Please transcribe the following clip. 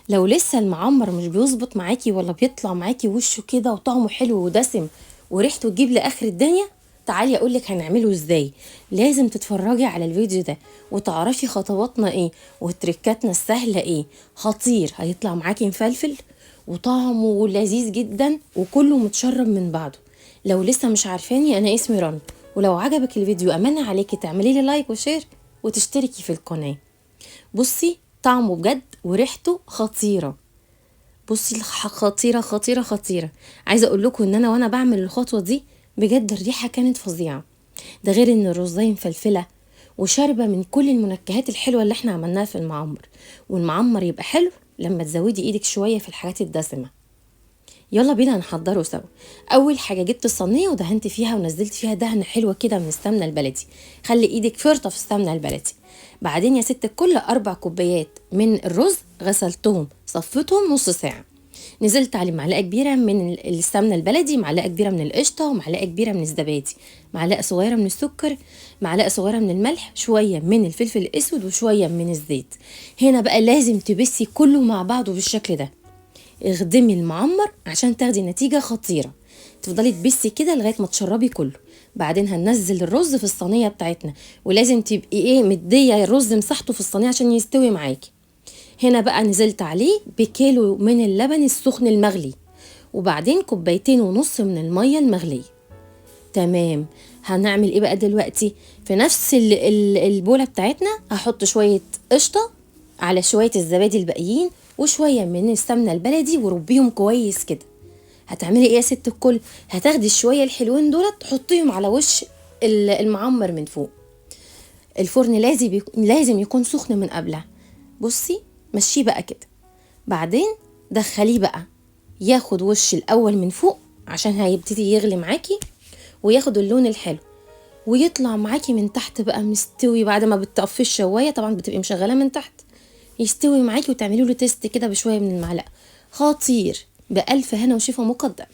لو لسه المعمر مش بيظبط معاكي ولا بيطلع معاكي وشه كده وطعمه حلو ودسم وريحته تجيب لاخر الدنيا، تعالي اقولك هنعمله ازاي. لازم تتفرجي على الفيديو ده وتعرفي خطواتنا ايه وتركاتنا السهله ايه. خطير، هيطلع معاكي مفلفل وطعمه لذيذ جدا وكله متشرب من بعضه. لو لسه مش عارفاني، انا اسمي رنا، ولو عجبك الفيديو امانه عليكي تعملي لي لايك وشير وتشتركي في القناه. بصي طعمه بجد وريحته خطيره. بصي خطيره خطيره خطيره. عايزه اقول لكم ان انا وانا بعمل الخطوه دي بجد الريحه كانت فظيعه. ده غير ان الرزايه مفلفله وشاربه من كل المنكهات الحلوه اللي احنا عملناها في المعمر. والمعمر يبقى حلو لما تزودي ايدك شويه في الحاجات الدسمه. يلا بينا نحضره سوا. اول حاجه جبت الصينيه ودهنت فيها ونزلت فيها دهنه حلوه كده من السمنه البلدي. خلي ايدك فرطه في السمنه البلدي. بعدين يا ست الكل 4 كوبايات من الرز غسلتهم صفيتهم نص ساعه. نزلت عليه معلقه كبيره من السمنه البلدي، معلقه كبيره من القشطه، ومعلقه كبيره من الزبادي، معلقه صغيره من السكر، معلقه صغيره من الملح، شويه من الفلفل الاسود، وشويه من الزيت. هنا بقى لازم تبسي كله مع بعضه بالشكل ده. اخدمي المعمر عشان تاخدي نتيجة خطيرة. تفضلي تبسي كده لغاية ما تشربي كله. بعدين هننزل الرز في الصينية بتاعتنا، ولازم تبقي مدية الرز مساحته في الصينية عشان يستوي معاكي. هنا بقى نزلت عليه بكيلو من اللبن السخن المغلي، وبعدين 2.5 كوبايات من المية المغلية. تمام. هنعمل ايه بقى دلوقتي؟ في نفس البولة بتاعتنا هحط شوية قشطة على شوية الزبادي الباقيين وشوية من السمنة البلدي وربيهم كويس كده. هتعملي ايه يا ست الكل؟ هتاخدي الشوية الحلوين دول تحطيهم على وش المعمر من فوق. الفرن لازم يكون سخن من قبلها. بصي مشيه بقى كده. بعدين دخليه بقى ياخد وش الاول من فوق عشان هيبتدي يغلي معاكي وياخد اللون الحلو، ويطلع معاكي من تحت بقى مستوي. بعد ما بتطفي الشوايه طبعا بتبقي مشغله من تحت، يستوي معاكي وتعملي له تيست كده بشويه من المعلقه. خطير، بألف هنا وشفا مقدم.